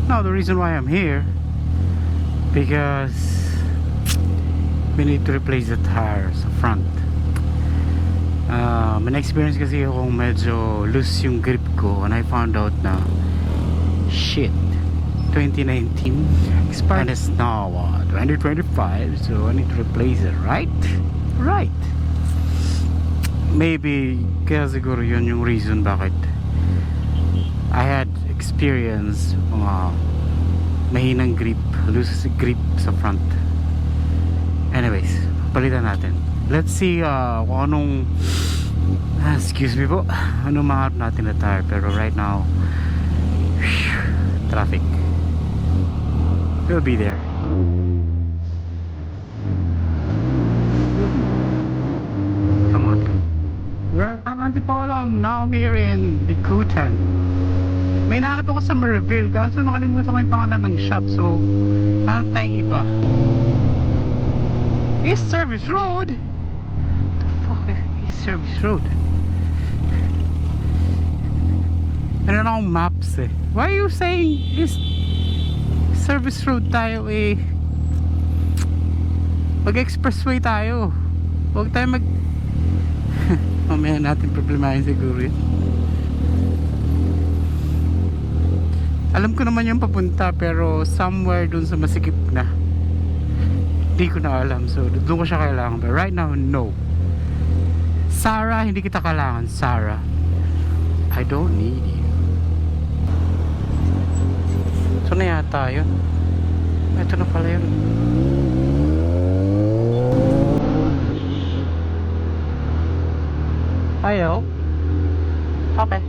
Now the reason why I'm here, because we need to replace the tire sa front. May na-experience kasi akong medyo loose yung grip ko, and I found out na shit, 2019 expired and it's now 2025, so I need to replace it, right? Right. Maybe kaya siguro yun yung reason bakit I had experience mga mahinang grip, loose grip sa front. Anyways, palitan natin. Let's see kung anong excuse me po, anong maharap natin na tire. Pero right now, traffic, we'll be there. Come on. I'm on the bottom. Now I'm here in Bikutan. May nakakita ko sa Merville, kaso nakalimutan ko yung pangalan ng shop, so parang tayo iba. East Service Road? The fuck is East Service Road? Meron akong maps eh. Why are you saying East Service Road tayo eh? Mag-expressway tayo. Huwag tayo mag... Mamaya natin problemahin siguro yun. Alam ko naman yung papunta, pero somewhere dun sa masikip na. Hindi ko na alam, so doon ko siya kailangan. But right now, no. Sarah, hindi kita kailangan. Sarah, I don't need you. Ito na yata yun. Ito na pala yun. Ayaw. Okay.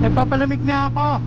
Nagpapalamig na ako.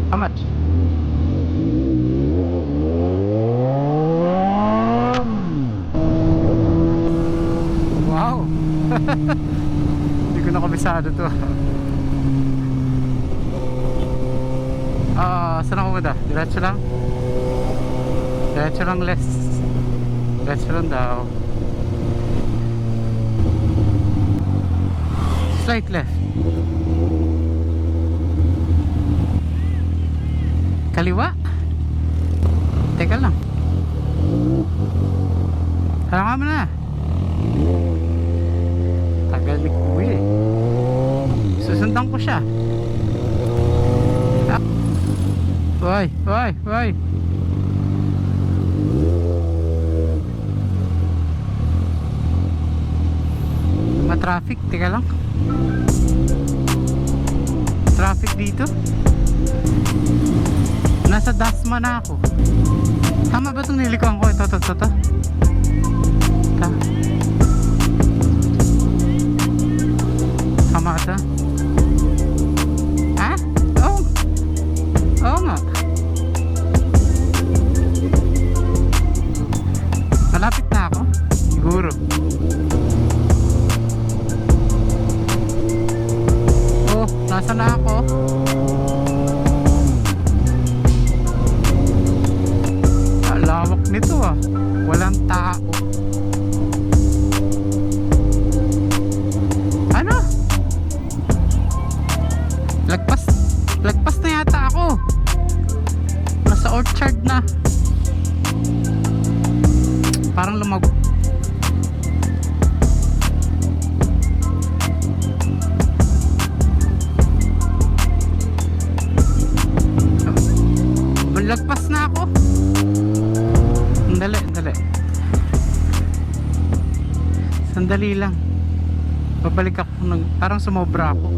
How much? Wow. Hindi ko na kabisado to. Saan ako pumunta? Diretso lang? Diretso lang, less. Diretso lang daw. Slight left. Kaliwa? Teka lang. Halangan mo na. Tagal ni Kuya eh. Susundan ko siya. Ah. Hoy, hoy, hoy. Ma-traffic, teka lang. Traffic dito. Nasa Dasma na ako. Tama ba itong nilikuhan ko? Ito. Tama ito? Ha? Oo. Oo nga. Malapit na ako. Siguro. Oh, nasa na ako. Lawak nito ah. Walang tao. Ano? Lagpas na yata ako. Nasa orchard na. Parang lumago. Lagpas na ako. Sandali lang. Babalik ako ng parang sumobra ako.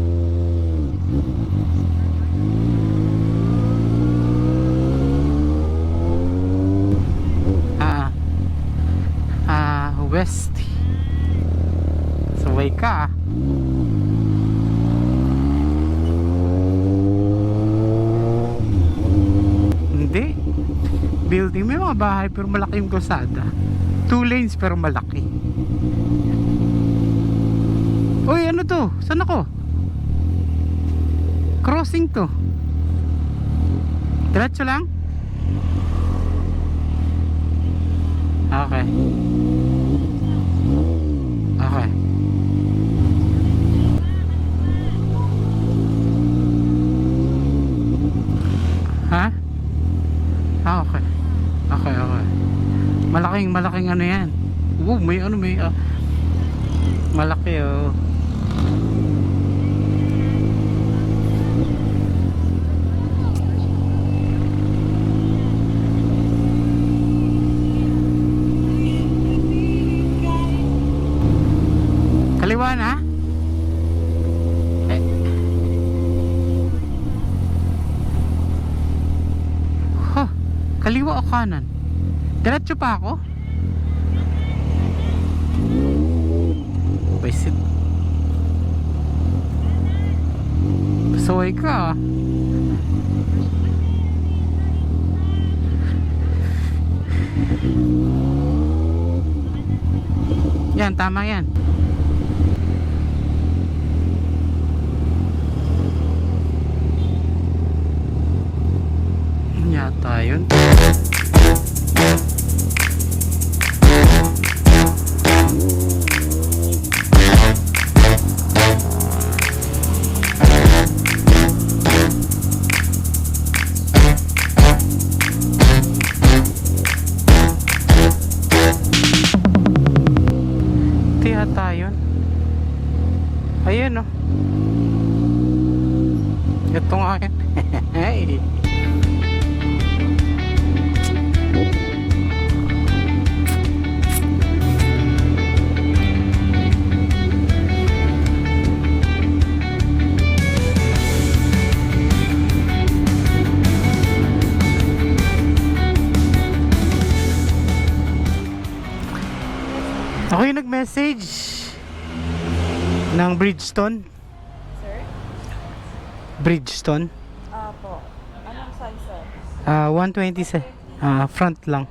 West Sabay ka ah. Hindi. Building, may mga bahay pero malaki yung kalsada. 2 lanes pero malaki. Uy, ano to? Saan ako? Crossing to. Diretso lang? Okay. Okay. Ha? Ah, okay. Okay, okay. Malaking ano yan. May ano, may malaki oh. Kaliwa na? Huh, kaliwa o kanan? Diretso pa ako? Paisit. Pasaway ka ah. Yan, tama yan. Yata yun. Ito yata yun. Ayun oh. Ito nga yun. Hey. Ako yung nag-message ng Bridgestone. Sir? Bridgestone. Po. Anong size, sir? 120 front lang.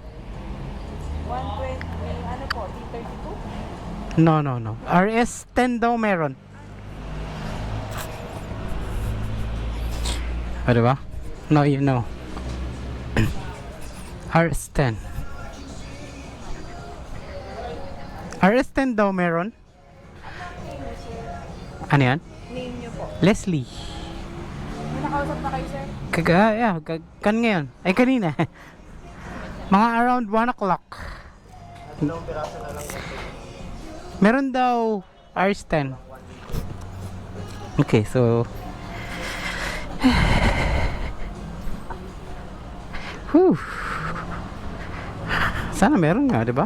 120, ano po, D32? No. RS10 daw meron. O diba? No, you know. RS10. RS10 daw meron. Ano yan? Name nyo po. Leslie. May nakausap na kayo, sir? Kan ngayon. Ay, kanina. Mga around 1 o'clock. Meron daw RS10. Okay, so whew. Sana meron nga, diba?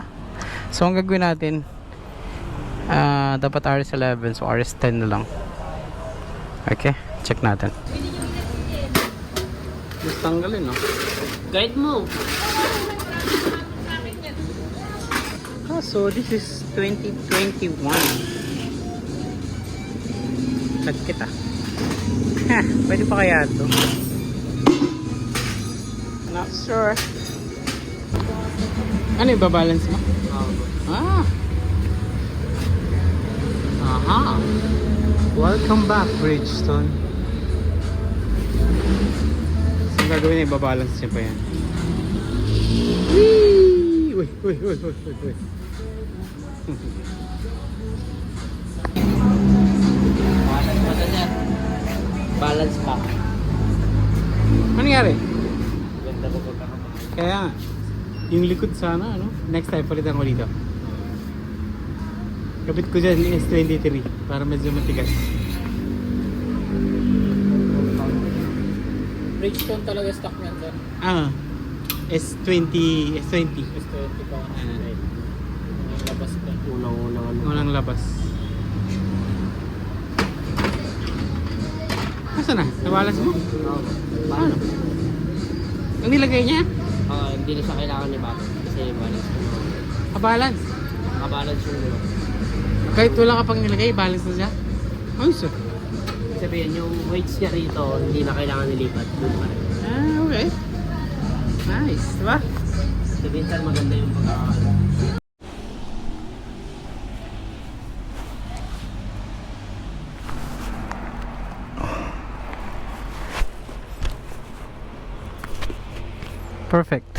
So ang gagawin natin, dapat RS11, so RS10 na lang. Okay, check natin. Mas tanggalin, no? Guide mo. So this is 2021. Tag kita. Ha, pwede pa kaya ito? Not sure. Ano yung babalance mo? Aha. Welcome back, Bridgestone. So gagawin na ibabalance niya pa yan. Uy. Balance pa. Ano nangyari? Ganda ko pa. Kaya nga, yung likod sana, ano? Next time, palitan ko dito. Kapit ko dyan yung S23 para medyo matigas. Bridgestone talaga stock niyan, sir. S20 S20 pa. Labas pa. Unang labas. Nasaan na? Nabalas mo? Paano? Ang nilagay niya? Hindi na siya kailangan ni Bob. Kasi balance yung Kabalance. nakabalance yung dito. Kahit wala ka pang nilagay, balance na siya? Ayos ah. Sabihin, yung weights niya rito, hindi na kailangan nilipat. Doon pa rin. Ah, okay. Nice, diba? Sabihin saan maganda yung pagkakala. Perfect.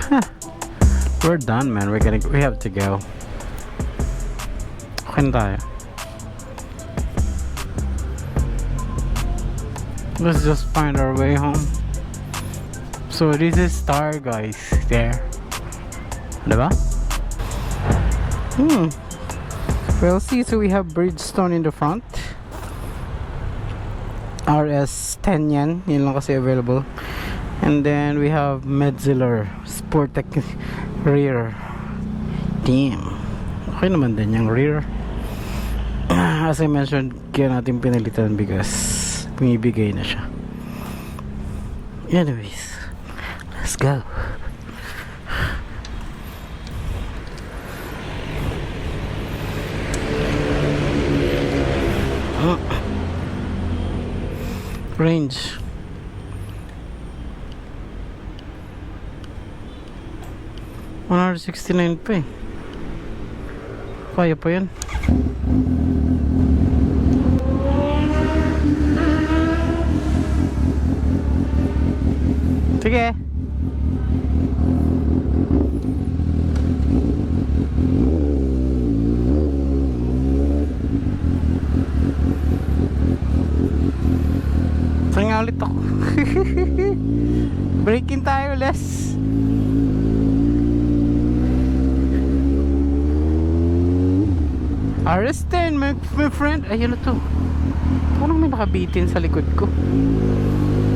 Huh. We're done, man. We have to go. Okay na tayo. Let's just find our way home. So this is Star, guys. There. Diba? Well, see, so we have Bridgestone in the front. RS10 yan. Yun lang kasi available. And then we have Metzeler Sportec rear. Damn. Okay naman din yung rear. As I mentioned, kaya natin pinalitan because bumibigay na siya. Anyways, let's go. Range 169 pa eh. Kaya pa yan. Sige. Saan nga ulit ako? Breaking tayo, Les. RS10, my friend. Ayun na to. Parang may nakabitin sa likod ko.